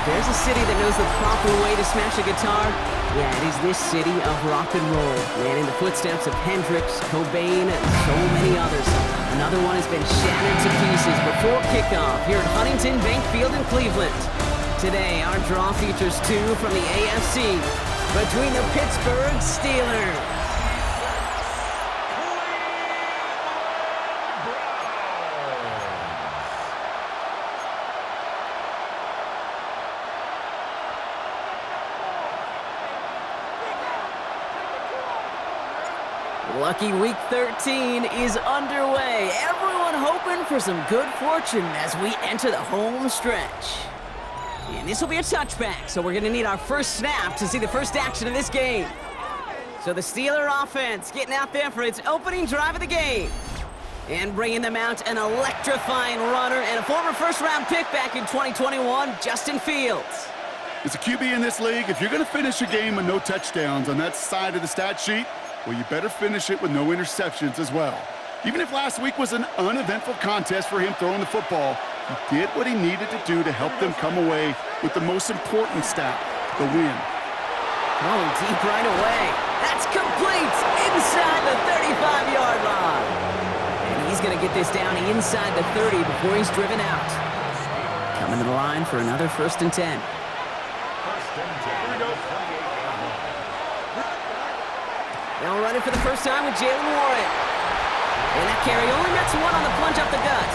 if there's a city that knows the proper way to smash a guitar, yeah, it is this city of rock and roll. And in the footsteps of Hendrix, Cobain, and so many others, another one has been shattered to pieces before kickoff here at Huntington Bank Field in Cleveland. Today, our draw features two from the AFC between the Pittsburgh Steelers. Lucky Week 13 is underway. Everyone hoping for some good fortune as we enter the home stretch. And this will be a touchback, so we're going to need our first snap to see the first action of this game. So the Steeler offense getting out there for its opening drive of the game. And bringing them out an electrifying runner and a former first-round pick back in 2021, Justin Fields. As a QB in this league, if you're going to finish a game with no touchdowns on that side of the stat sheet, well, you better finish it with no interceptions as well. Even if last week was an uneventful contest for him throwing the football, he did what he needed to do to help them come away with the most important stat, the win. Oh, deep right away. That's complete inside the 35-yard line. And he's going to get this down inside the 30 before he's driven out. Coming to the line for another 1st and 10. Now running for the first time with Jalen Warren. And that carry only nets one on the plunge up the gut.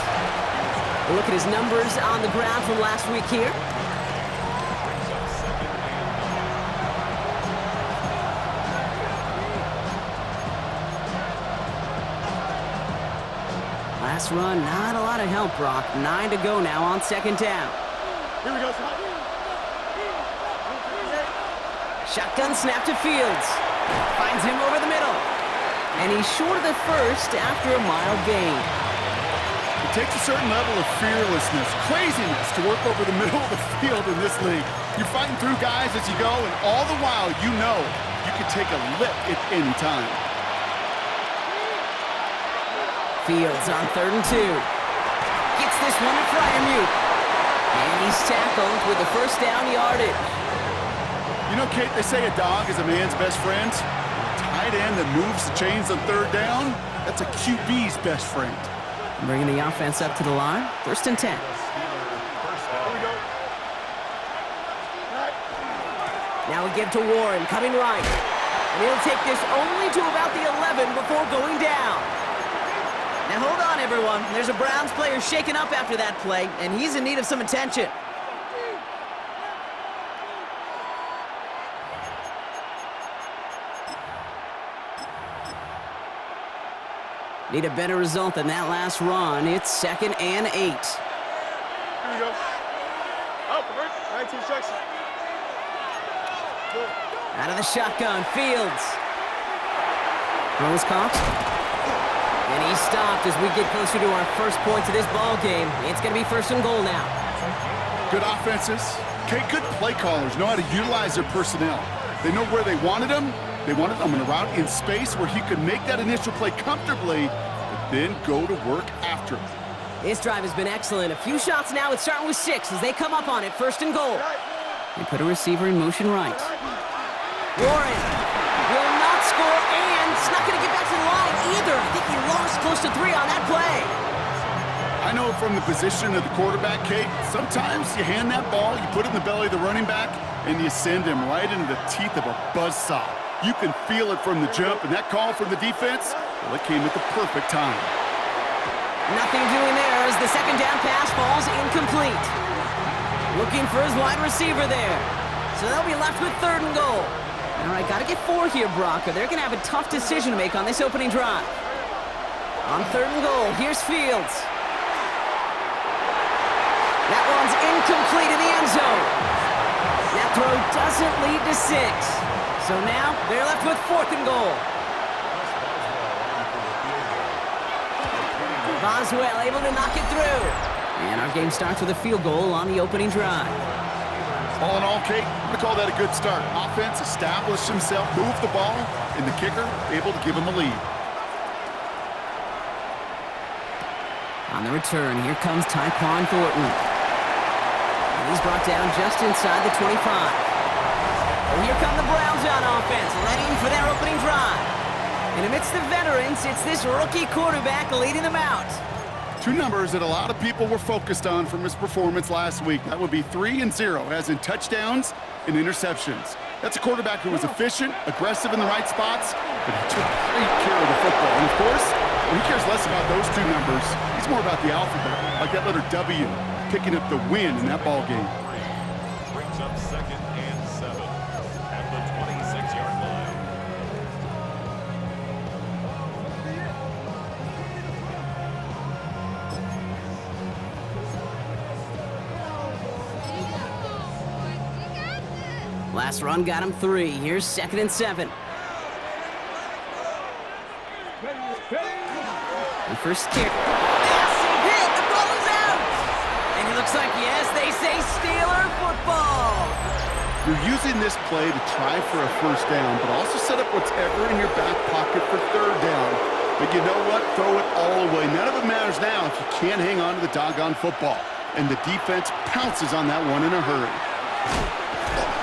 We'll look at his numbers on the ground from last week here. Last run, not a lot of help, Brock. 9 to go now on 2nd down. Here we go. Shotgun snap to Fields. Finds him over the middle. And he's short of the first after a mild gain. It takes a certain level of fearlessness, craziness to work over the middle of the field in this league. You're fighting through guys as you go, and all the while you know you can take a lick at any time. Fields on 3rd and 2. Gets this one to Freiermuth. And he's tackled with the first down yardage. You know, Kate, they say a dog is a man's best friend. A tight end that moves the chains on 3rd down, that's a QB's best friend. Bringing the offense up to the line. 1st and 10. Now we give to Warren, coming right. And he'll take this only to about the 11 before going down. Now hold on, everyone. There's a Browns player shaken up after that play, and he's in need of some attention. Need a better result than that last run. It's 2nd and 8. Here we go. Oh, convert. 19 strikes. Out of the shotgun, Fields. Throws caught. And he stopped as we get closer to our first points of this ball game. It's going to be 1st and goal now. Good offenses. Okay, good play callers know how to utilize their personnel. They know where they wanted them. They wanted them in a route in space where he could make that initial play comfortably, but then go to work after it. This drive has been excellent. A few shots now. It's starting with 6 as they come up on it. 1st and goal. They put a receiver in motion right. Warren will not score, and it's not going to get back to the line either. I think he lost close to 3 on that play. I know from the position of the quarterback, Kate, sometimes you hand that ball, you put it in the belly of the running back, and you send him right into the teeth of a buzzsaw. You can feel it from the jump, and that call from the defense, well, it came at the perfect time. Nothing doing there as the 2nd down pass falls incomplete. Looking for his wide receiver there. So they'll be left with 3rd and goal. All right, got to get 4 here, Brock, or they're going to have a tough decision to make on this opening drive. On 3rd and goal, here's Fields. That one's incomplete in the end zone. That throw doesn't lead to 6. So now they're left with 4th and goal. Boswell able to knock it through. And our game starts with a field goal on the opening drive. All in all, Kate, I'm going to call that a good start. Offense established himself, moved the ball, and the kicker able to give him a lead. On the return, here comes Tyquan Thornton. And he's brought down just inside the 25. Well, here come the Browns on offense, ready for their opening drive. And amidst the veterans, it's this rookie quarterback leading them out. Two numbers that a lot of people were focused on from his performance last week. That would be 3 and 0, as in touchdowns and interceptions. That's a quarterback who was efficient, aggressive in the right spots, but he took great care of the football. And of course, he cares less about those two numbers. He's more about the alphabet, like that letter W, picking up the win in that ball game. Brings up 2nd and 7 at the 26-yard line. Last run got him 3. Here's 2nd and 7. And first kick. Massive hit! The ball is out! And he looks like, yes, they say Steeler football. You're using this play to try for a first down, but also set up whatever in your back pocket for 3rd down. But you know what? Throw it all away. None of it matters now if you can't hang on to the doggone football. And the defense pounces on that one in a hurry.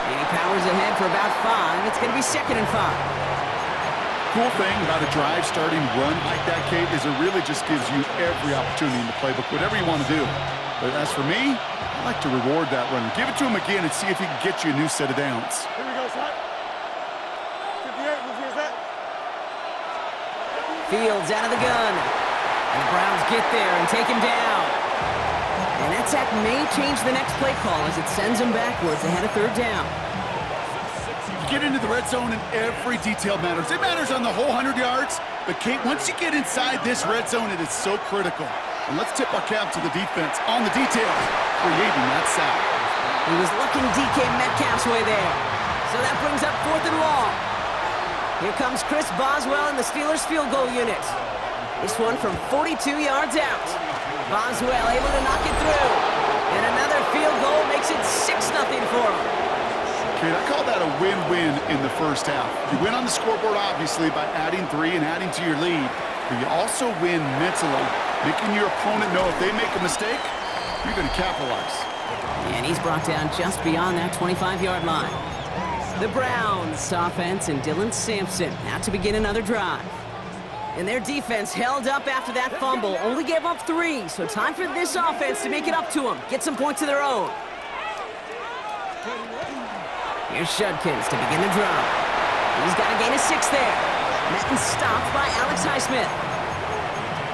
And he powers ahead for about 5. It's going to be 2nd and 5. Cool thing about a drive starting run like that, Kate, is it really just gives you every opportunity in the playbook, whatever you want to do. But as for me, I like to reward that run. Give it to him again and see if he can get you a new set of downs. Here we go, Scott. 58, move here, Zach. Fields out of the gun. And the Browns get there and take him down. And that sack may change the next play call as it sends him backwards ahead of 3rd down. You get into the red zone and every detail matters. It matters on the whole 100 yards. But, Kate, once you get inside this red zone, it is so critical. And let's tip our cap to the defense on the details, creating that sack. He was looking DK Metcalf's way there. So that brings up 4th and long. Here comes Chris Boswell in the Steelers field goal unit. This one from 42 yards out. Boswell able to knock it through. And another field goal makes it 6-0 for him. Kate, I call that a win-win in the first half. You win on the scoreboard, obviously, by adding 3 and adding to your lead. But you also win mentally, making your opponent know if they make a mistake, you're going to capitalize. And he's brought down just beyond that 25-yard line. The Browns offense and Dylan Sampson out to begin another drive. And their defense held up after that fumble, only gave up 3. So time for this offense to make it up to them, get some points of their own. Here's Shudkins to begin the drive. He's got a gain of 6 there. Met and stopped by Alex Highsmith.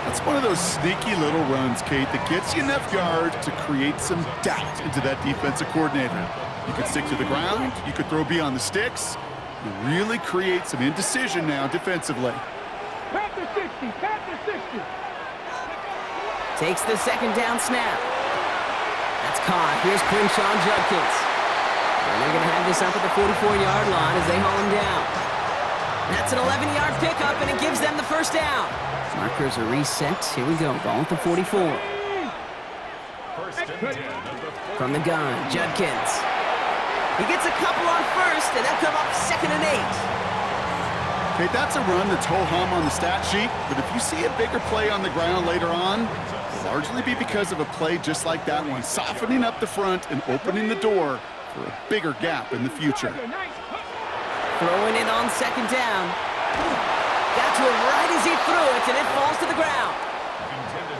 That's one of those sneaky little runs, Kate, that gets you enough yards to create some doubt into that defensive coordinator. You could stick to the ground. You could throw beyond the sticks. You really create some indecision now defensively. Panther 60, Panther 60. Takes the 2nd down snap. That's caught. Here's Quinshawn Judkins. And they're going to have this up at the 44-yard line as they haul him down. That's an 11-yard pickup, and it gives them the 1st down. Markers are reset. Here we go. Ball at the 44. From the gun, Judkins. He gets a couple on 1st, and they'll come up 2nd and 8. Okay, that's a run that's ho-hum on the stat sheet, but if you see a bigger play on the ground later on, it'll largely be because of a play just like that one, softening up the front and opening the door for a bigger gap in the future. Throwing it on 2nd down. Got to him right as he threw it, and it falls to the ground.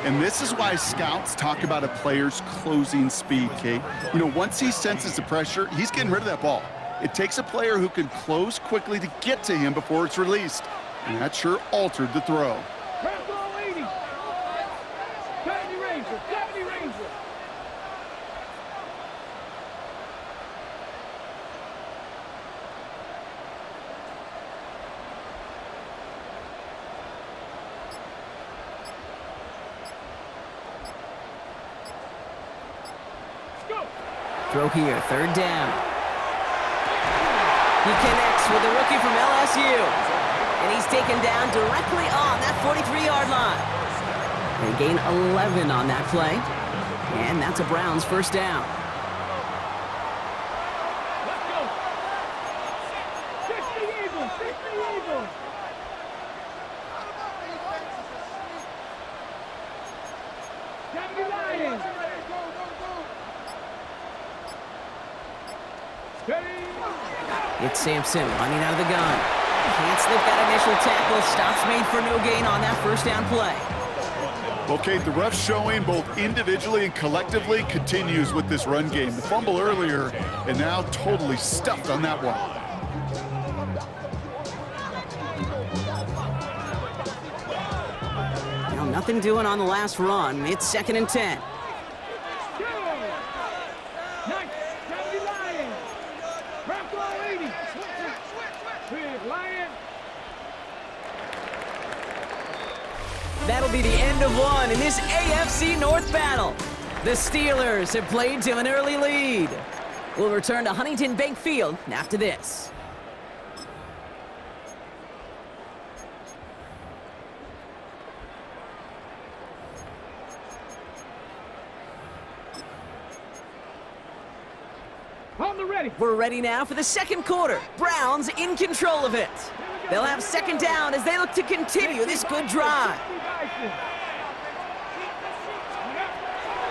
And this is why scouts talk about a player's closing speed, Kate. You know, once he senses the pressure, he's getting rid of that ball. It takes a player who can close quickly to get to him before it's released. And that sure altered the throw. Throw here, 3rd down. He connects with the rookie from LSU. And he's taken down directly on that 43-yard line. They gain 11 on that play. And that's a Browns 1st down. Let's go. 60 Eagles, 60 Eagles. Lions. It's Sampson running out of the gun. Can't slip that initial tackle. Stops made for no gain on that first down play. Okay, the rough showing both individually and collectively continues with this run game. The fumble earlier, and now totally stuffed on that one. Well, nothing doing on the last run. It's 2nd and 10. That'll be the end of one in this AFC North battle. The Steelers have played to an early lead. We'll return to Huntington Bank Field after this. We're ready now for the second quarter. Browns in control of it. They'll have 2nd down as they look to continue this good drive.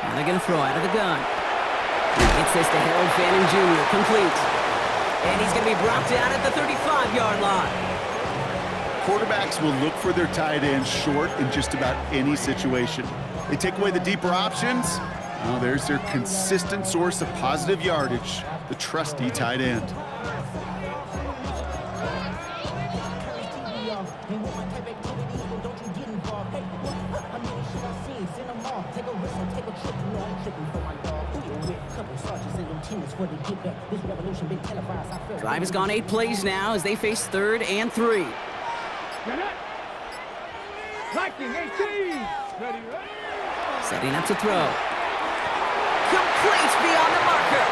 Now they're going to throw out of the gun. He gets this to Harold Fanning Jr. complete. And he's going to be brought down at the 35-yard line. Quarterbacks will look for their tight end short in just about any situation. They take away the deeper options. Well, there's their consistent source of positive yardage, the trusty tight end. Drive has gone 8 plays now as they face 3rd and 3. Setting up to throw. Complete beyond the marker.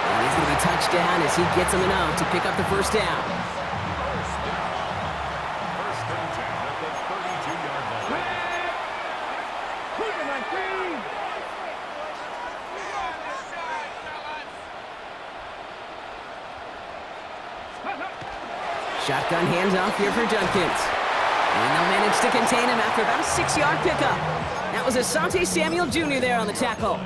And he's going to be touched down as he gets him enough to pick up the first down. First and 10 at the 32-yard line. Shotgun handoff here for Judkins. And they'll manage to contain him after about a 6-yard pickup. That was Asante Samuel Jr. there on the tackle.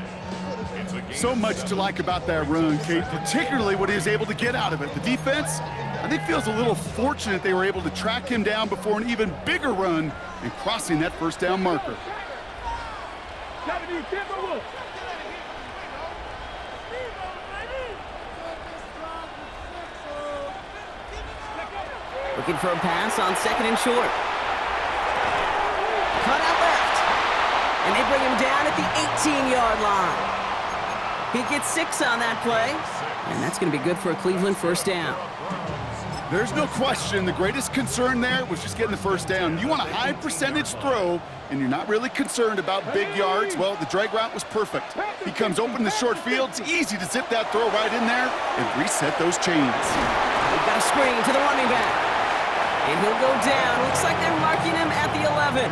So much to like about that run, Kate, particularly what he was able to get out of it. The defense, I think, feels a little fortunate they were able to track him down before an even bigger run and crossing that first down marker. Looking for a pass on 2nd and short. Cut out left. And they bring him down at the 18-yard line. He gets 6 on that play. And that's going to be good for a Cleveland first down. There's no question the greatest concern there was just getting the first down. You want a high percentage throw, and you're not really concerned about big yards. Well, the drag route was perfect. He comes open in the short field. It's easy to zip that throw right in there and reset those chains. They've got a screen to the running back. And he'll go down. Looks like they're marking him at the 11.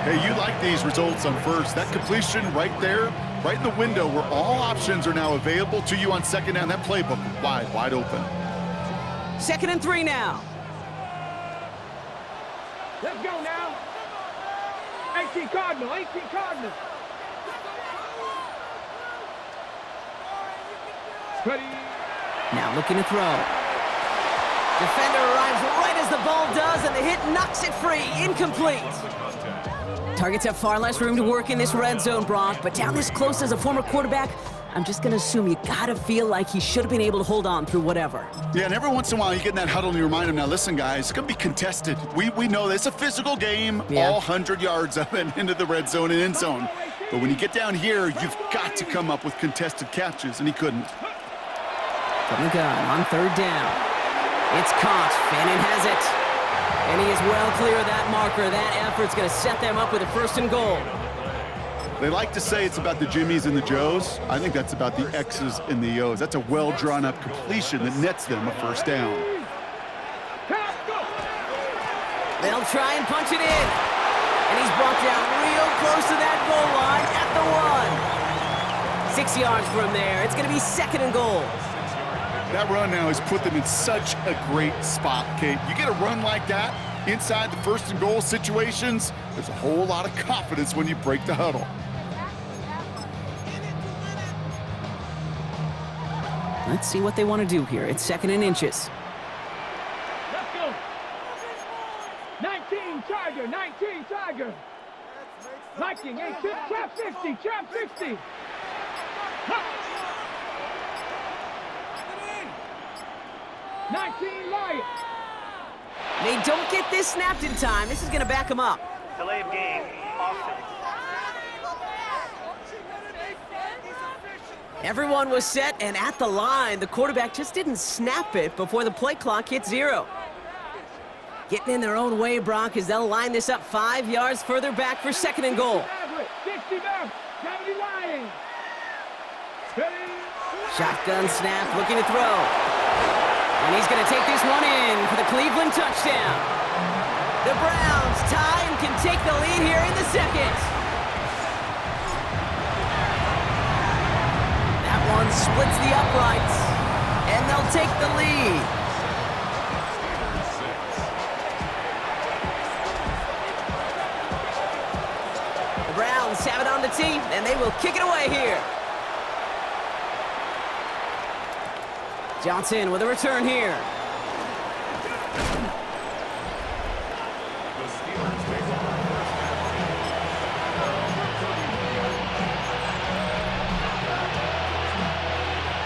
Hey, you like these results on first. That completion right there, right in the window where all options are now available to you on 2nd down. That playbook wide open. 2nd and 3 now. Let's go now. 18 Cardinal. Ready. Now looking to throw. Defender arrives right as the ball does, and the hit knocks it free. Incomplete. Targets have far less room to work in this red zone, Brock, but down this close as a former quarterback, I'm just going to assume you got to feel like he should have been able to hold on through whatever. Yeah, and every once in a while you get in that huddle and you remind him, now listen, guys, it's going to be contested. We know this. It's a physical game, all 100 yards up and into the red zone and end zone. But when you get down here, you've got to come up with contested catches, and he couldn't. From the gun on 3rd down. It's caught. Fannin has it. And he is well clear of that marker. That effort's going to set them up with a 1st and goal. They like to say it's about the Jimmies and the Joes. I think that's about the X's and the O's. That's a well-drawn-up completion that nets them a first down. They'll try and punch it in. And he's brought down real close to that goal line at the 1. 6 yards from there. It's going to be 2nd and goal. That run now has put them in such a great spot, Kate. You get a run like that inside the 1st and goal situations, there's a whole lot of confidence when you break the huddle. Let's see what they want to do here. It's 2nd and inches. Let's go. 19 Tiger, 19 Tiger. Viking, 8, trap 50, trap 50. 19 Lion. They don't get this snapped in time. This is going to back them up. Delay of game, Austin. Everyone was set and at the line. The quarterback just didn't snap it before the play clock hit 0. Getting in their own way, Brock, as they'll line this up 5 yards further back for 2nd and goal. 60 down, 70 Lions. Shotgun snap, looking to throw. And he's going to take this one in for the Cleveland touchdown. The Browns tie and can take the lead here in the 2nd. One splits the uprights, and they'll take the lead. The Browns have it on the tee, and they will kick it away here. Johnson with a return here. The Steelers take over.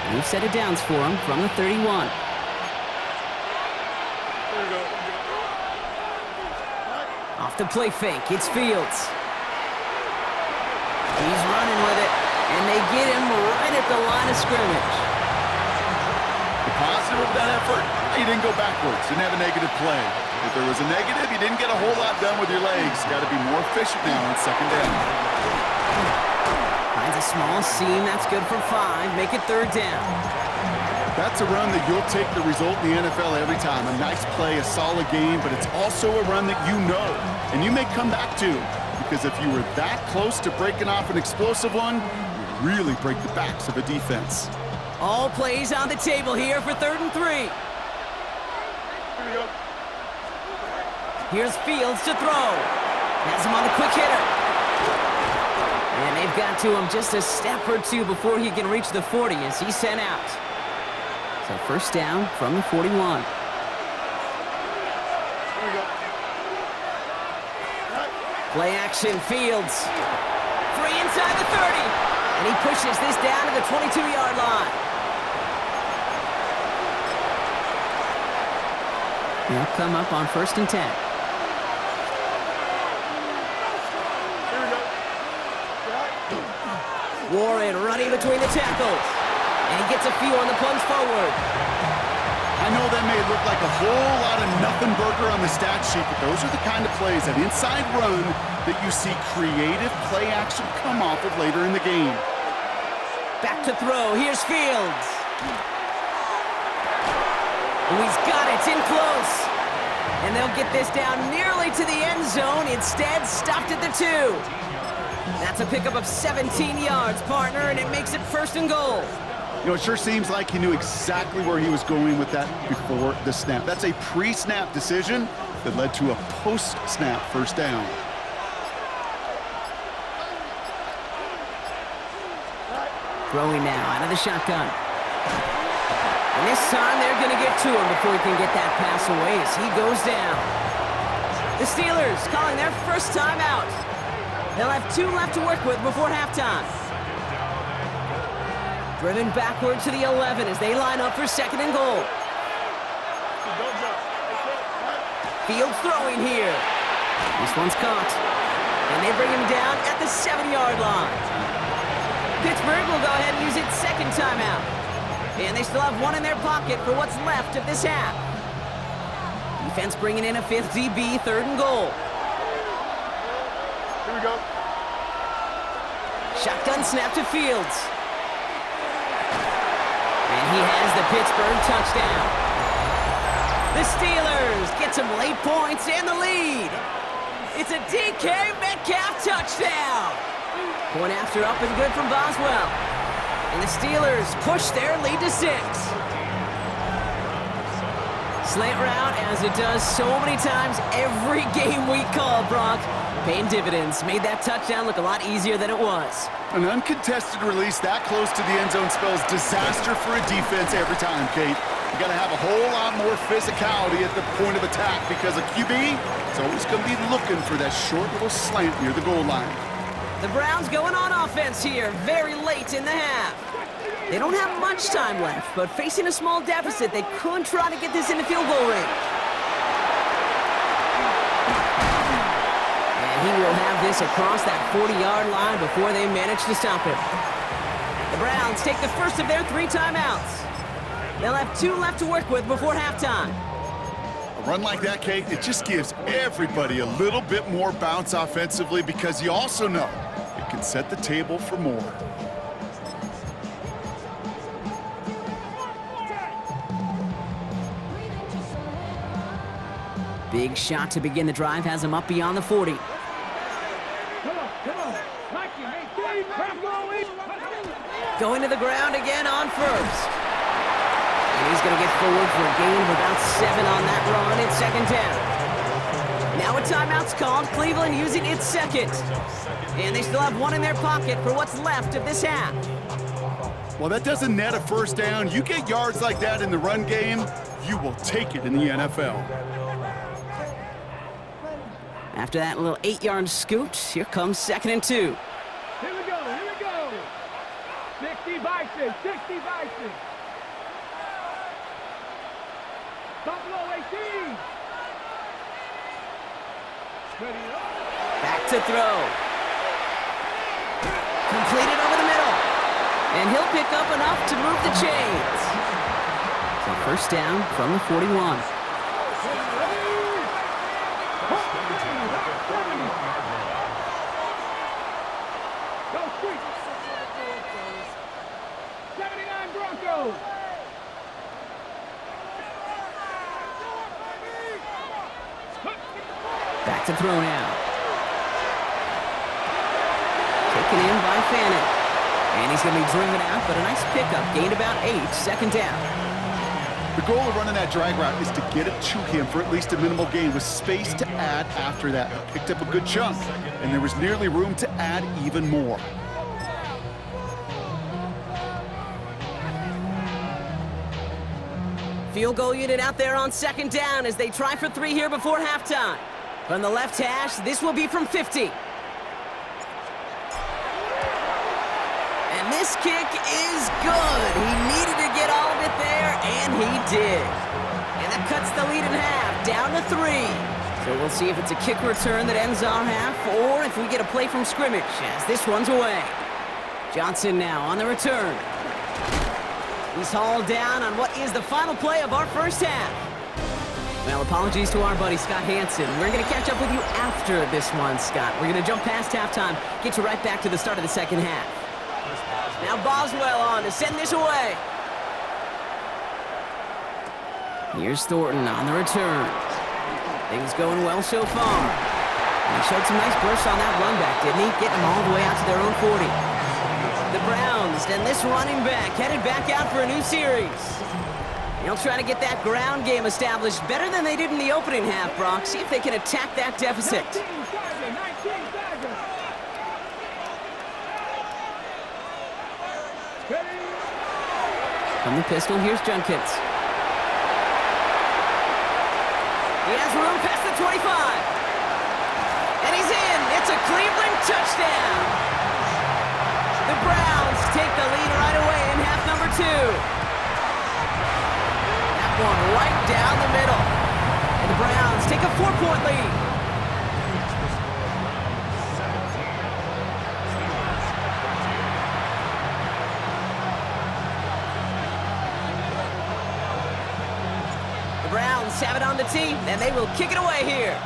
New set of downs for him from the 31. Off the play fake, it's Fields. He's running with it, and they get him right at the line of scrimmage. The positive of that effort, he didn't go backwards, didn't have a negative play. If there was a negative, you didn't get a whole lot done with your legs. Got to be more efficient now on 2nd down. Finds a small seam, that's good for 5. Make it 3rd down. That's a run that you'll take the result in the NFL every time. A nice play, a solid game, but it's also a run that you know, and you may come back to, because if you were that close to breaking off an explosive one, you really break the backs of a defense. All plays on the table here for 3rd and 3. Here we go. Here's Fields to throw. Has him on the quick hitter. And they've got to him just a step or two before he can reach the 40 as he's sent out. So 1st down from the 41. Here we go. Play action, Fields. Free inside the 30. And he pushes this down to the 22-yard line. They'll come up on 1st and 10. Here we go. Warren running between the tackles. And he gets a few on the plunge forward. I know that may look like a whole lot of nothing burger on the stat sheet, but those are the kind of plays, that inside run, that you see creative play action come off of later in the game. Back to throw. Here's Fields. Oh, he's got it. It's in close. And they'll get this down nearly to the end zone. Instead, stopped at the 2. That's a pickup of 17 yards, partner, and it makes it 1st and goal. You know, it sure seems like he knew exactly where he was going with that before the snap. That's a pre-snap decision that led to a post-snap 1st down. Throwing now out of the shotgun. And this time they're going to get to him before he can get that pass away as he goes down. The Steelers calling their 1st time out. They'll have 2 left to work with before halftime. Driven backward to the 11 as they line up for 2nd and goal. Fields throwing here. This one's caught. And they bring him down at the 7-yard line. Pittsburgh will go ahead and use its 2nd timeout. And they still have 1 in their pocket for what's left of this half. Defense bringing in a 5th DB, 3rd and goal. Here we go. Shotgun snap to Fields. And he has the Pittsburgh touchdown. The Steelers get some late points and the lead. It's a DK Metcalf touchdown. Point after up and good from Boswell. And the Steelers push their lead to 6. Slant route, as it does so many times every game we call, Brock. Paying dividends. Made that touchdown look a lot easier than it was. An uncontested release that close to the end zone spells disaster for a defense every time, Kate. You got to have a whole lot more physicality at the point of attack because a QB is always going to be looking for that short little slant near the goal line. The Browns going on offense here very late in the half. They don't have much time left, but facing a small deficit, they could try to get this in the field goal range. And he will have this across that 40-yard line before they manage to stop him. The Browns take the first of their 3 timeouts. They'll have 2 left to work with before halftime. A run like that, Kate, it just gives everybody a little bit more bounce offensively because you also know it can set the table for more. Big shot to begin the drive has him up beyond the 40. Come on. Mikey, 18, come going. Going to the ground again on first. And he's going to get forward for a gain of about 7 on that run in second down. Now a timeout's called. Cleveland using its second. And they still have 1 in their pocket for what's left of this half. Well, that doesn't net a first down. You get yards like that in the run game, you will take it in the NFL. After that little 8-yard scoot, here comes 2nd and 2. Here we go. 60 Bison. Buffalo 18. Ready up. Back to throw. Completed over the middle. And he'll pick up enough to move the chains. So first down from the 41. Go Street. 79 Broncos. Back to throw now. Taken in by Fannin. And he's going to be driven out, but a nice pickup. Gained about 8, second down. The goal of running that drag route is to get it to him for at least a minimal gain with space to add after that. He picked up a good chunk, and there was nearly room to add even more. Field goal unit out there on second down as they try for 3 here before halftime. From the left hash, this will be from 50. And this kick is good. He needed to get all of it there, and he did. And that cuts the lead in half, down to 3. So we'll see if it's a kick return that ends our half, or if we get a play from scrimmage, as this one's away. Johnson now on the return. He's hauled down on what is the final play of our first half. Well, apologies to our buddy Scott Hansen. We're going to catch up with you after this one, Scott. We're going to jump past halftime, get you right back to the start of the second half. Now Boswell on to send this away. Here's Thornton on the return. Things going well so far. And he showed some nice bursts on that run back, didn't he? Getting them all the way out to their own 40. The Browns and this running back headed back out for a new series. They'll try to get that ground game established better than they did in the opening half, Brock. See if they can attack that deficit. 19 Tiger. Ready. From the pistol, here's Junkins. He has room past the 25. And he's in. It's a Cleveland touchdown. The Browns take the lead right away in half number 2. That one right down the middle. And the Browns take a 4-point lead. The Browns have it on the tee, and they will kick it away here.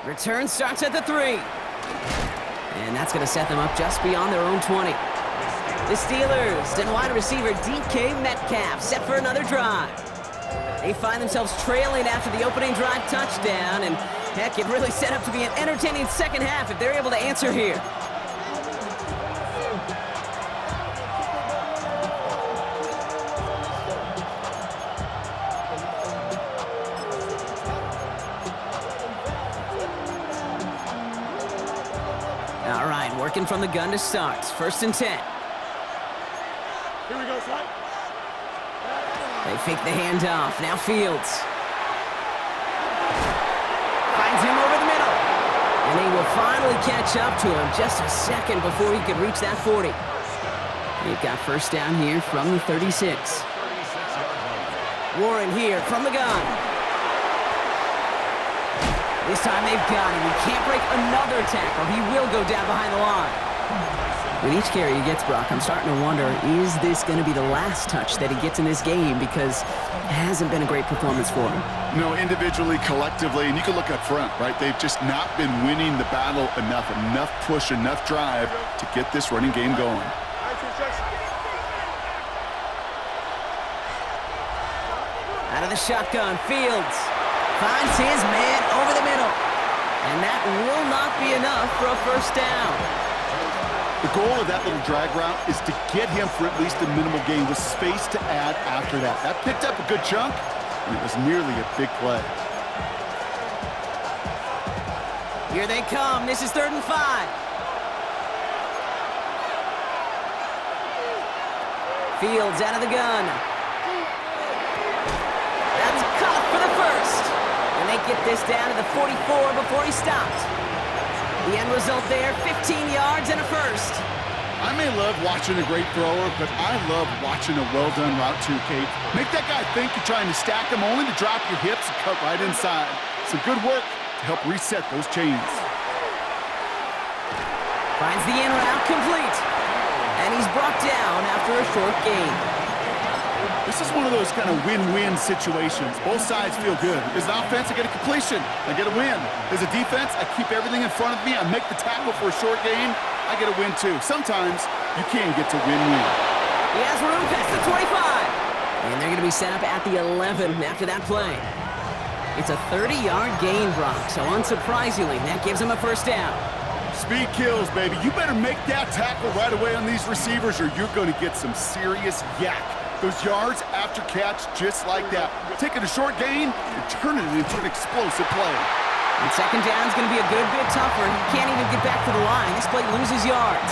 Return starts at the 3. And that's going to set them up just beyond their own 20. The Steelers and wide receiver DK Metcalf set for another drive. They find themselves trailing after the opening drive touchdown, and heck, it really set up to be an entertaining second half if they're able to answer here. Working from the gun to start. 1st and 10. Here we go, son. They fake the handoff. Now Fields. Finds him over the middle. And he will finally catch up to him just a second before he could reach that 40. They've got 1st down here from the 36. Warren here from the gun. This time they've got him. He can't break another tackle. He will go down behind the line. With each carry he gets, Brock, I'm starting to wonder, is this going to be the last touch that he gets in this game? Because it hasn't been a great performance for him. No, individually, collectively, and you can look up front, right? They've just not been winning the battle enough push, enough drive to get this running game going. Out of the shotgun, Fields finds his man over the middle. And that will not be enough for a 1st down. The goal of that little drag route is to get him for at least a minimal gain with space to add after that. That picked up a good chunk, and it was nearly a big play. Here they come. This is 3rd and 5. Fields out of the gun. That's caught for the 1st. And they get this down to the 44 before he stopped. The end result there, 15 yards and a 1st. I may love watching a great thrower, but I love watching a well-done route too, Kate. Make that guy think you're trying to stack him only to drop your hips and cut right inside. Some good work to help reset those chains. Finds the in route complete. And he's brought down after a short gain. This is one of those kind of win-win situations. Both sides feel good. As an offense, I get a completion. I get a win. As a defense, I keep everything in front of me. I make the tackle for a short gain. I get a win, too. Sometimes you can get to win-win. He has room past the 25. And they're going to be set up at the 11 after that play. It's a 30-yard gain, Brock, so unsurprisingly, that gives him a 1st down. Speed kills, baby. You better make that tackle right away on these receivers or you're going to get some serious yak. Those yards after catch just like that. Taking a short gain and turning it into an explosive play. And 2nd down is going to be a good bit tougher. He can't even get back to the line. This play loses yards.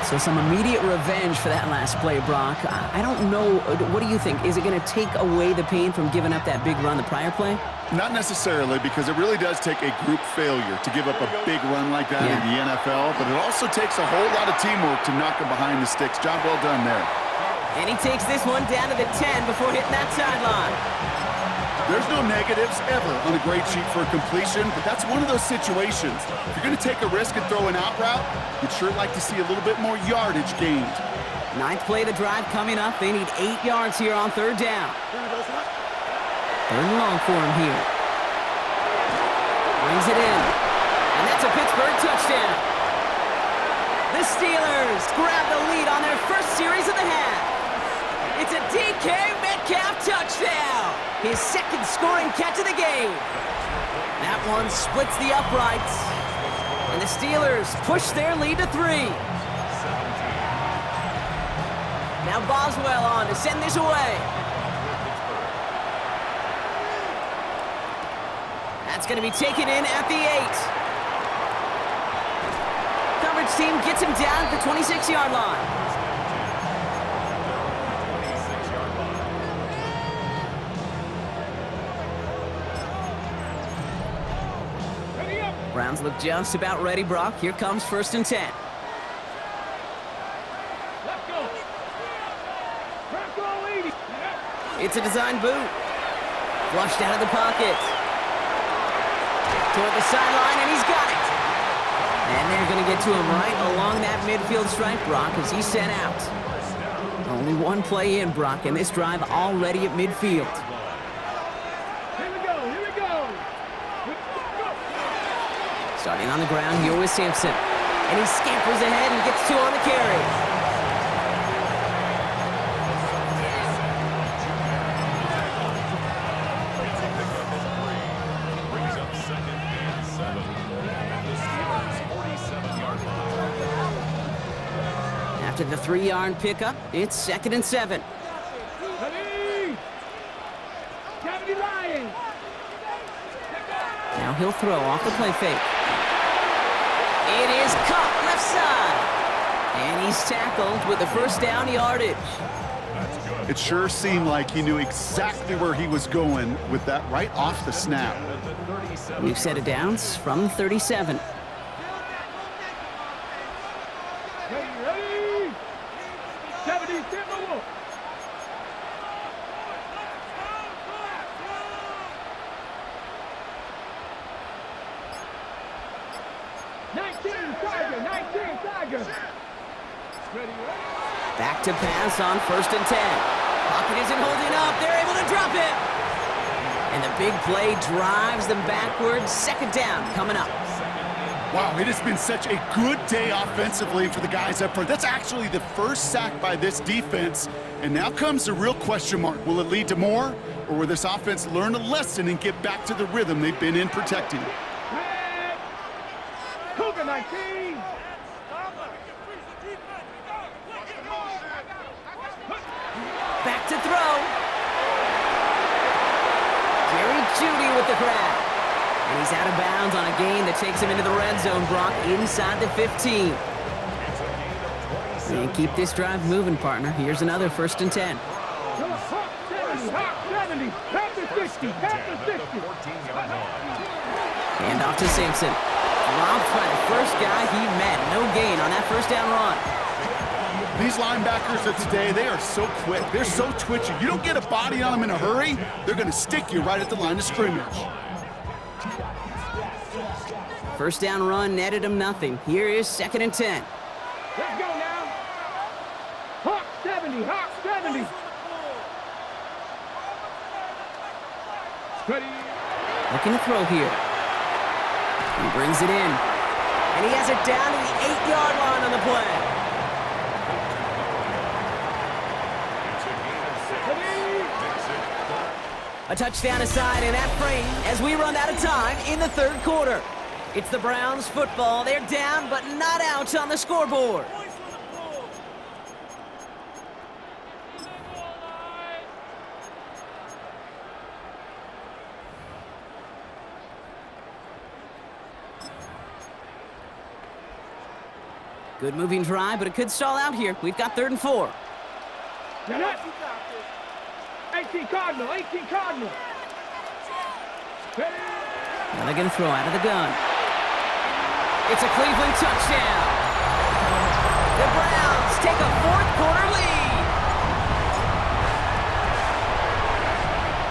So some immediate revenge for that last play, Brock. I don't know. What do you think? Is it going to take away the pain from giving up that big run the prior play? Not necessarily, because it really does take a group failure to give up a big run like that in the NFL, but it also takes a whole lot of teamwork to knock him behind the sticks. Job well done there. And he takes this one down to the 10 before hitting that sideline. There's no negatives ever on a grade sheet for a completion, but that's one of those situations. If you're going to take a risk and throw an out route, you'd sure like to see a little bit more yardage gained. 9th play of the drive coming up. They need 8 yards here on 3rd down. 3rd and long for him here. Brings it in. And that's a Pittsburgh touchdown. The Steelers grab the lead on their 1st series of the half. It's a DK Metcalf touchdown. His 2nd scoring catch of the game. That one splits the uprights. And the Steelers push their lead to 3. Now Boswell on to send this away. That's going to be taken in at the 8. Coverage team gets him down at the 26-yard line. Browns look just about ready, Brock. Here comes 1st and 10. Let's go. Crack all 80. It's a design boot. Flushed out of the pocket. Toward the sideline, and he's got it. And they're going to get to him right along that midfield stripe, Brock, as he's sent out. Only one play in, Brock, and this drive already at midfield. Starting on the ground here with Sampson. And he scampers ahead and gets 2 on the carry. Brings up 2nd and 7 at the Steelers' 47-yard line. After the 3-yard pickup, it's 2nd and 7. Lions. Now he'll throw off the play fake. It is caught left side. And he's tackled with the first down yardage. It sure seemed like he knew exactly where he was going with that right off the snap. We've set it downs from 37. Ready? 70, Timberwolves. Tiger. Ready? Back to pass on 1st and 10. Pocket isn't holding up. They're able to drop it. And the big play drives them backwards. 2nd down coming up. Wow, it has been such a good day offensively for the guys up front. That's actually the first sack by this defense. And now comes the real question mark. Will it lead to more? Or will this offense learn a lesson and get back to the rhythm they've been in protecting? Cougar 19. Back to throw. Jerry Jeudy with the grab. And he's out of bounds on a gain that takes him into the red zone, Brock, inside the 15. And keep this drive moving, partner. Here's another 1st and 10. Hawk 70, Panther 60, Panther 60. Hand off to Simpson. Dropped by the first guy he met. No gain on that 1st down run. These linebackers of today, they are so quick. They're so twitchy. You don't get a body on them in a hurry, they're going to stick you right at the line of scrimmage. 1st down run netted him nothing. Here is 2nd and 10. Let's go now. Hawk 70, Hawk 70. Ready? Looking to throw here. He brings it in. And he has it down to the 8-yard line on the play. A touchdown aside in that frame as we run out of time in the 3rd quarter. It's the Browns football. They're down but not out on the scoreboard. Good moving drive, but it could stall out here. We've got 3rd and 4. Now that's 18 Cardinal, 18 Cardinal. Ready? Now they're going to throw out of the gun. It's a Cleveland touchdown. The Browns take a 4th quarter lead.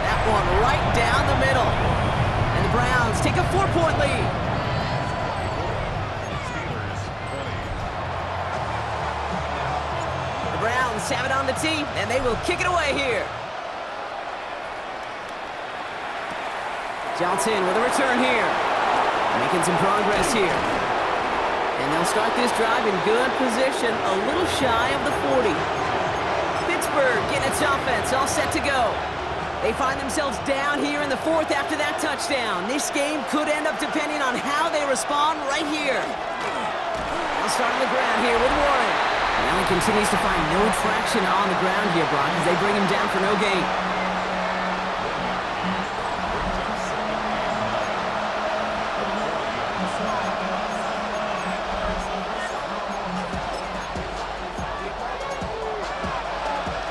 That one right down the middle. And the Browns take a 4-point lead. The Browns have it on the tee, and they will kick it away here. Johnson with a return here. Making some progress here. And they'll start this drive in good position, a little shy of the 40. Pittsburgh getting its offense all set to go. They find themselves down here in the 4th after that touchdown. This game could end up depending on how they respond right here. They'll start on the ground here with Warren. Now he continues to find no traction on the ground here, Brock, as they bring him down for no gain.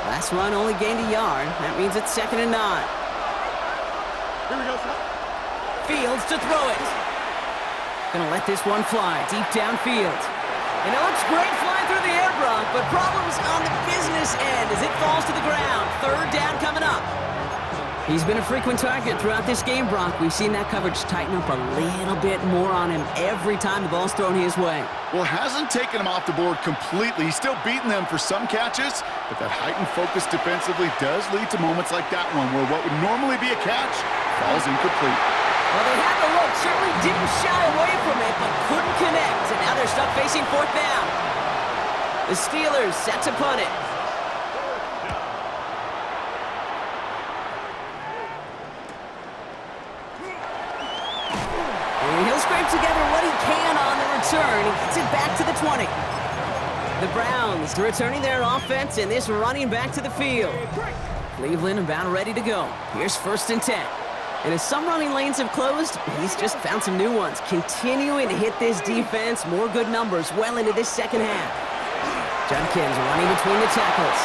Last run only gained a yard. That means it's 2nd and 9. Here we go, sir. Fields to throw it. Gonna let this one fly deep downfield. And it looks great flying through the air, Brock, but problems on the business end as it falls to the ground. 3rd down coming up. He's been a frequent target throughout this game, Brock. We've seen that coverage tighten up a little bit more on him every time the ball's thrown his way. Well, hasn't taken him off the board completely. He's still beating them for some catches, but that heightened focus defensively does lead to moments like that one where what would normally be a catch falls incomplete. Well, they had the look, certainly didn't shy away from it, but couldn't connect, and now they're stuck facing 4th down. The Steelers set to punt it. And he'll scrape together what he can on the return. He gets it back to the 20. The Browns returning their offense, and this running back to the field. Cleveland about ready to go. Here's 1st and 10. And as some running lanes have closed, he's just found some new ones, continuing to hit this defense. More good numbers well into this second half. Judkins running between the tackles.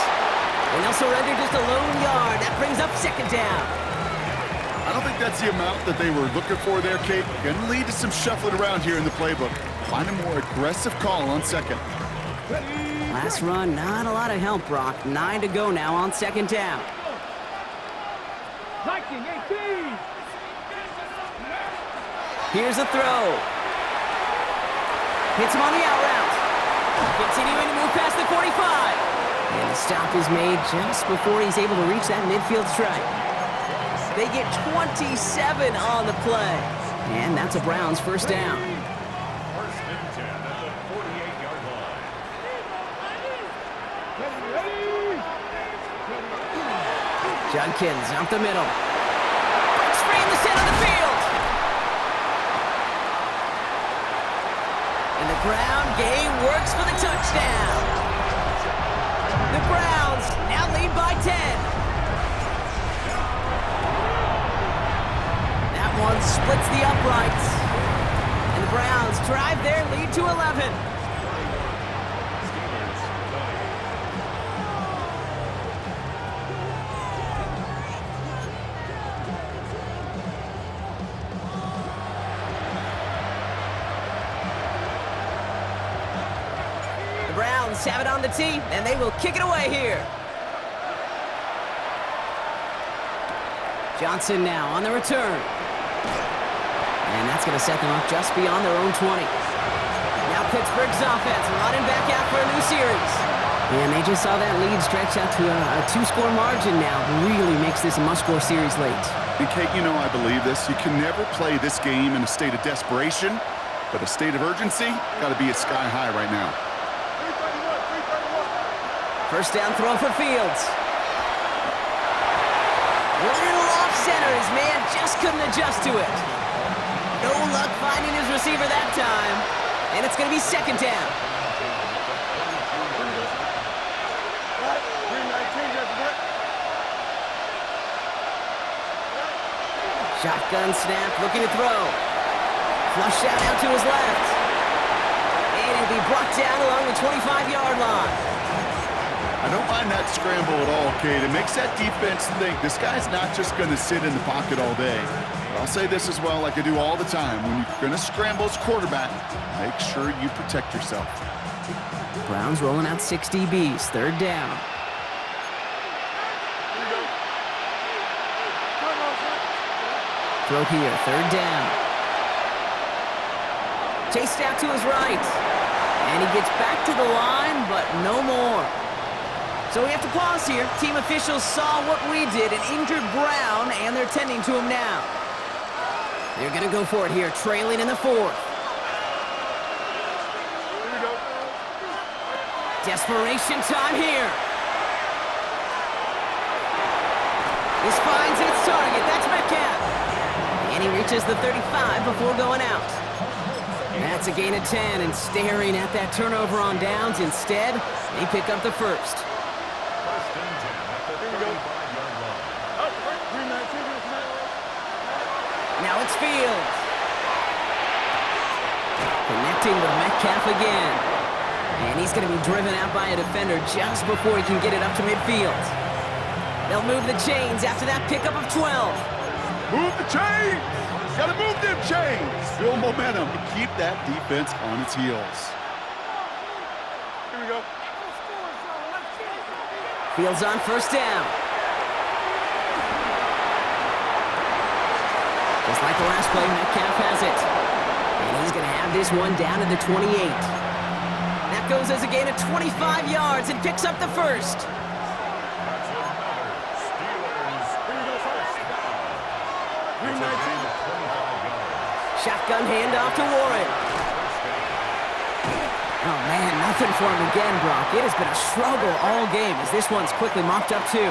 And they'll surrender just a lone yard. That brings up second down. I don't think that's the amount that they were looking for there, Kate. Going to lead to some shuffling around here in the playbook. Find a more aggressive call on second. Last run, not a lot of help, Brock. 9 to go now on second down. Viking 18. Here's a throw. Hits him on the out route. Continuing to move past the 45. And the stop is made just before he's able to reach that midfield stripe. They get 27 on the play. And that's a Browns first down. First and 10 at the 48-yard line. Judkins up the middle. Breaks free in the center of the field. And the ground game works for the touchdown. The Browns now lead by 10. That one splits the uprights. And the Browns drive their lead to 11. The Browns have it on the tee, and they will kick it away here. Johnson now on the return. And that's going to set them up just beyond their own 20. Now Pittsburgh's offense running back out for a new series. And they just saw that lead stretch out to a two-score margin now. Really makes this a must-score series late. And Kate, you know I believe this. You can never play this game in a state of desperation, but a state of urgency got to be at sky high right now. First down throw for Fields. Little off center. His man just couldn't adjust to it. No luck finding his receiver that time. And it's going to be second down. Shotgun snap, looking to throw. Flush out to his left. And it'll be brought down along the 25-yard line. I don't mind that scramble at all, Kate. It makes that defense think this guy's not just going to sit in the pocket all day. But I'll say this as well, like I do all the time. When you're going to scramble as quarterback, make sure you protect yourself. Browns rolling out 6 DBs, third down. Throw here, third down. Chased out to his right. And he gets back to the line, but no more. So we have to pause here. Team officials saw what we did, an injured Brown, and they're tending to him now. They're going to go for it here, trailing in the fourth. Desperation time here. This finds its target. That's Metcalf. And he reaches the 35 before going out. That's a gain of 10, and staring at that turnover on downs. Instead, they pick up the first. Now it's Fields. Connecting with Metcalf again. And he's going to be driven out by a defender just before he can get it up to midfield. They'll move the chains after that pickup of 12. Move the chains! Gotta move them chains! Build momentum and keep that defense on its heels. Here we go. Fields on first down. Just like the last play, Metcalf has it. And he's going to have this one down to the 28. That goes as a gain of 25 yards and picks up the first. Shotgun handoff to Warren. Oh, man, nothing for him again, Brock. It has been a struggle all game as this one's quickly mopped up, too.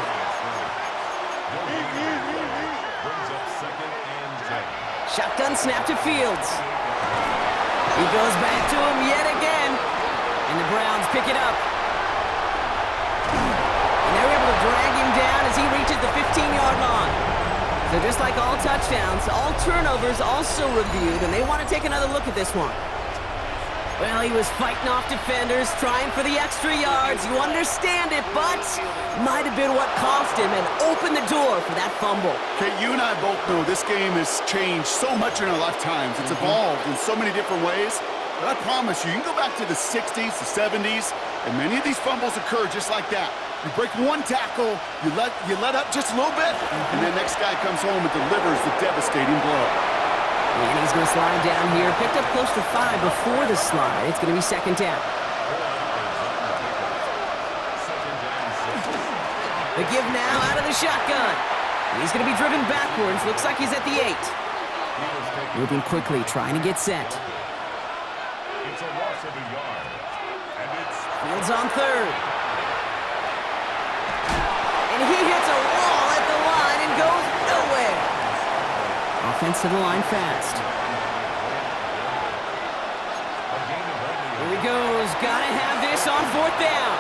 Shotgun snap to Fields. He goes back to him yet again. And the Browns pick it up. And they're able to drag him down as he reaches the 15-yard line. So just like all touchdowns, all turnovers also reviewed, and they want to take another look at this one. Well, he was fighting off defenders, trying for the extra yards. You understand it, but might have been what cost him and opened the door for that fumble. Okay, you and I both know this game has changed so much in our lifetimes. It's evolved in so many different ways. But I promise you, you can go back to the 60s, the 70s, and many of these fumbles occur just like that. You break one tackle, you let up just a little bit, and then next guy comes home and delivers the devastating blow. And he's going to slide down here. Picked up close to 5 before the slide. It's going to be second down. The give now out of the shotgun. He's going to be driven backwards. Looks like he's at the 8. Moving quickly, trying to get set. It's a loss of a yard. And it's Fields on third. And he hits a wall at the line and goes nowhere. Offense to the line fast. Here he goes. Gotta have this on fourth down.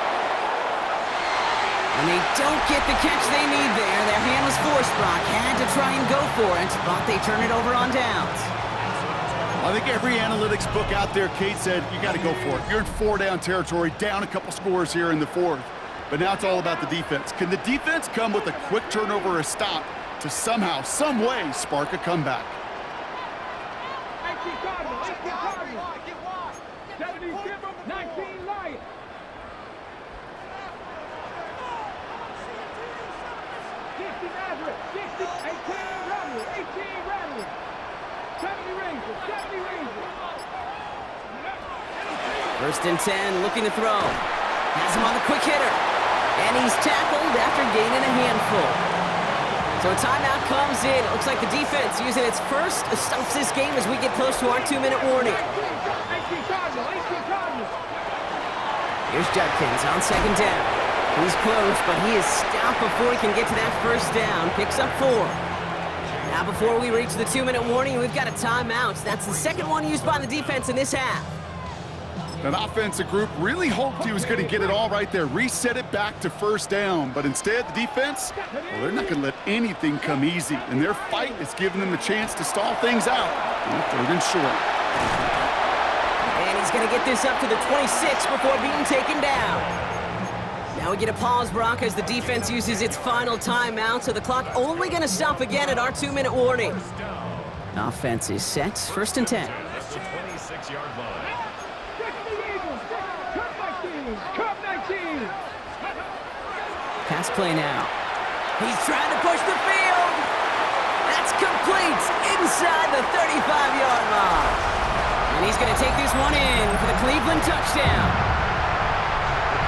And they don't get the catch they need there. Their hand was forced, Brock. Had to try and go for it, but they turn it over on downs. I think every analytics book out there, Kate said, you got to go for it. You're in 4-down territory, down a couple scores here in the fourth. But now it's all about the defense. Can the defense come with a quick turnover or a stop to somehow, some way, spark a comeback? 18 Cardinals, 18 Cardinals. 70 Zimmer, 19 Lions. 60 Nazareth, 60, 18 Randall, 18 Randall. 70 Rangers, 70 Rangers. First and 10, looking to throw. Has him on the quick hitter. And he's tackled after gaining a handful. So a timeout comes in. It looks like the defense using its first stops this game as we get close to our 2-minute warning. 18 Cardinals, 18 Cardinals. Here's Judkins on second down. He's close, but he is stopped before he can get to that first down. Picks up 4. Now before we reach the 2-minute warning, we've got a timeout. That's the second one used by the defense in this half. That offensive group really hoped he was going to get it all right there, reset it back to first down. But instead, the defense, well, they're not going to let anything come easy. And their fight is giving them a chance to stall things out on 3rd and short. And he's going to get this up to the 26 before being taken down. Now we get a pause, Brock, as the defense uses its final timeout, so the clock only going to stop again at our 2-minute warning. Offense is set. 1st and 10. at the 26-yard line. Cup 19. Pass play now. He's trying to push the field. That's complete inside the 35-yard line. And he's going to take this one in for the Cleveland touchdown.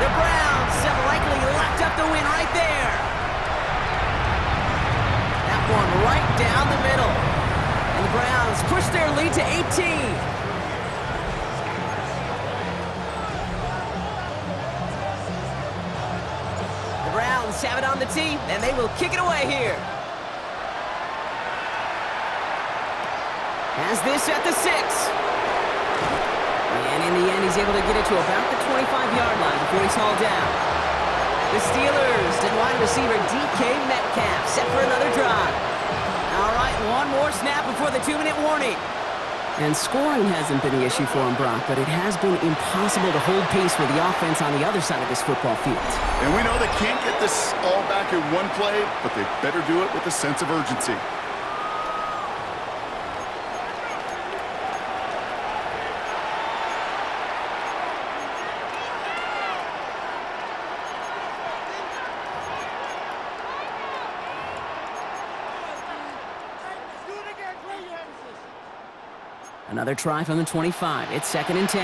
The Browns have likely locked up the win right there. That one right down the middle. And the Browns push their lead to 18. The Browns have it on the tee, and they will kick it away here. Has this at the 6. And in the end, he's able to get it to about the 25-yard line before he's hauled down. The Steelers and wide receiver DK Metcalf set for another drive. All right, one more snap before the 2-minute warning. And scoring hasn't been the issue for him, Brock, but it has been impossible to hold pace with the offense on the other side of this football field. And we know they can't get this all back in one play, but they better do it with a sense of urgency. Another try from the 25. It's 2nd and 10.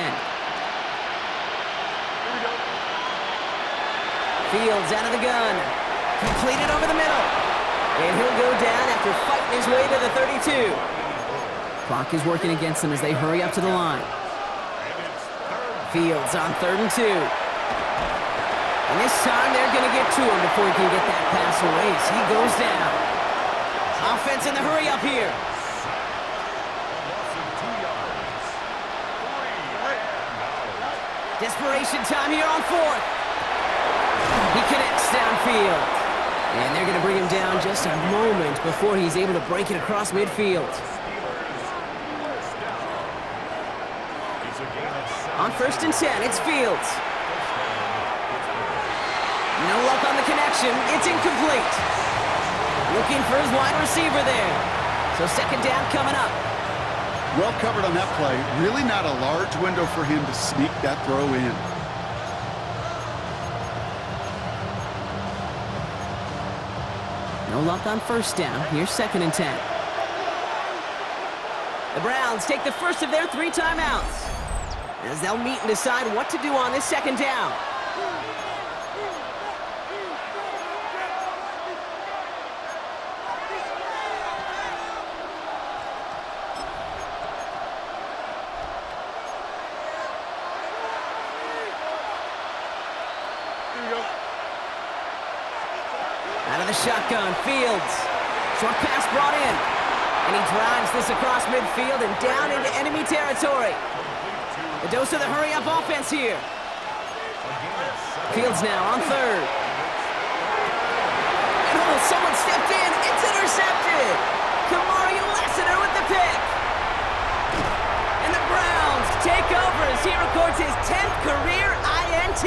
Fields out of the gun. Completed over the middle. And he'll go down after fighting his way to the 32. Clock is working against them as they hurry up to the line. Fields on 3rd and 2. And this time they're going to get to him before he can get that pass away as he goes down. Offense in the hurry up here. Desperation time here on 4th. He connects downfield. And they're going to bring him down just a moment before he's able to break it across midfield. On 1st and 10, it's Fields. No luck on the connection. It's incomplete. Looking for his wide receiver there. So 2nd down coming up. Well covered on that play. Really not a large window for him to sneak that throw in. No luck on 1st down. Here's 2nd and 10. The Browns take the first of their 3 timeouts as they'll meet and decide what to do on this 2nd down. Out of the shotgun, Fields. Short pass brought in. And he drives this across midfield and down into enemy territory. A dose of the hurry-up offense here. Fields now on 3rd. And oh, someone stepped in. It's intercepted. Kamari Lassiter with the pick. And the Browns take over as he records his 10th career INT.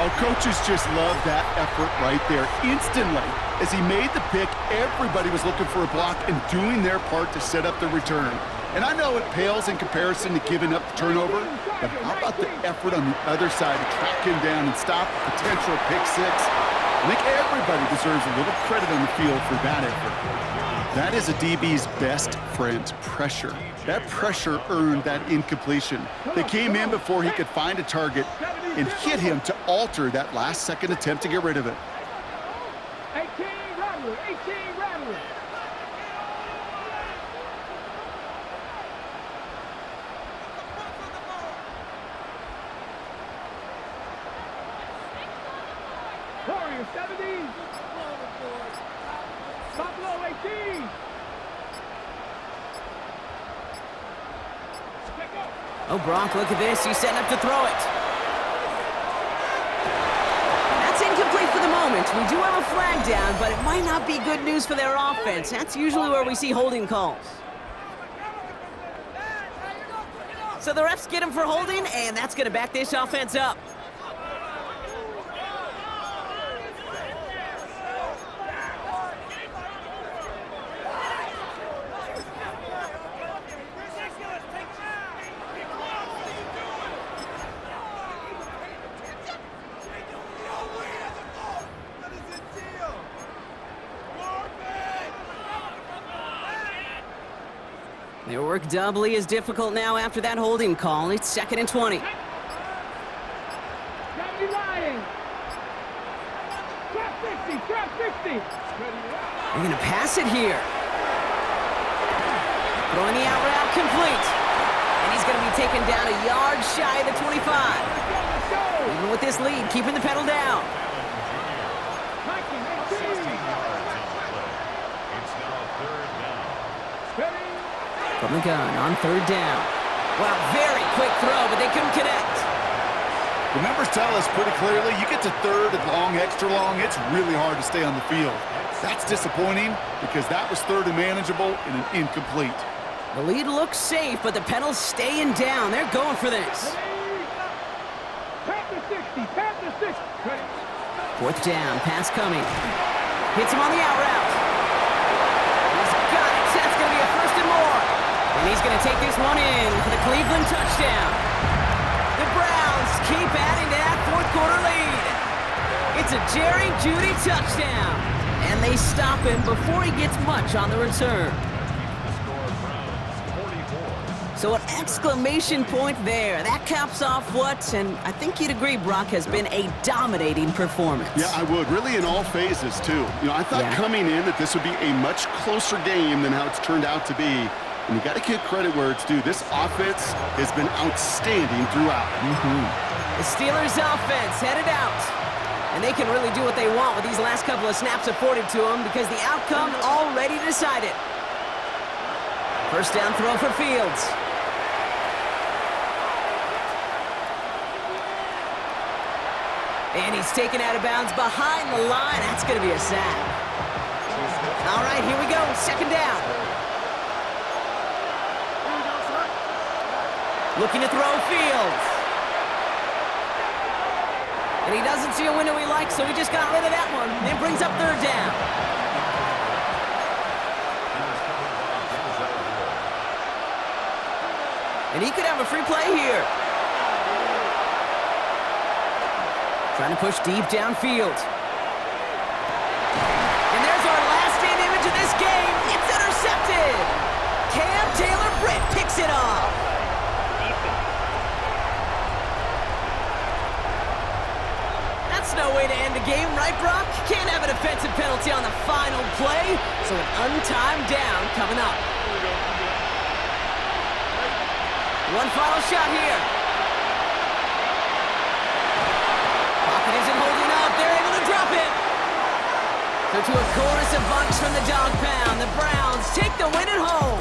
Our coaches just love that effort right there. Instantly, as he made the pick, everybody was looking for a block and doing their part to set up the return. And I know it pales in comparison to giving up the turnover, but how about the effort on the other side to track him down and stop a potential pick 6? I think everybody deserves a little credit on the field for that effort. That is a DB's best friend, pressure. That pressure earned that incompletion. They came in before he could find a target and hit him to alter that last-second attempt to get rid of it. 18 Rattler, 18 Rattler. Warrior 70. Buffalo 18. Oh, Brock, look at this. He's setting up to throw it. That's incomplete for the moment. We do have a flag down, but it might not be good news for their offense. That's usually where we see holding calls. So the refs get him for holding, and that's going to back this offense up. Their work doubly is difficult now after that holding call. It's 2nd and 20. 70 Lions. Trap 60, trap 60. They're going to pass it here. Throwing the out route complete. And he's going to be taken down a yard shy of the 25. Even with this lead, keeping the pedal down. From the gun on 3rd down. Wow, very quick throw, but they couldn't connect. The numbers tell us pretty clearly, you get to 3rd and long, extra long, it's really hard to stay on the field. That's disappointing because that was 3rd and manageable and an incomplete. The lead looks safe, but the pedal's staying down. They're going for this. Panther 60, Panther 60. 4th down, pass coming. Hits him on the out route. He's got it. That's going to be a 1st and more. And he's going to take this one in for the Cleveland touchdown. The Browns keep adding to that 4th quarter lead. It's a Jerry Jeudy touchdown. And they stop him before he gets much on the return. So an exclamation point there. That caps off what, and I think you'd agree, Brock, has been a dominating performance. Yeah, I would. Really in all phases, too. You know, I thought coming in that this would be a much closer game than how it's turned out to be. And you got to give credit where it's due. This offense has been outstanding throughout. The Steelers offense headed out. And they can really do what they want with these last couple of snaps afforded to them because the outcome already decided. 1st down throw for Fields. And he's taken out of bounds behind the line. That's going to be a sack. All right, here we go. Second down. Looking to throw Fields. And he doesn't see a window he likes, so he just got rid of that one. Then brings up third down. And he could have a free play here. Trying to push deep downfield. And there's our last-stand image of this game. It's intercepted. Cam Taylor-Britt picks it off. That's no way to end the game, right, Brock? Can't have an offensive penalty on the final play, so an untimed down coming up. One final shot here. Pocket isn't holding up. They're able to drop it. So to a chorus of bunch from the dog pound, the Browns take the win at home.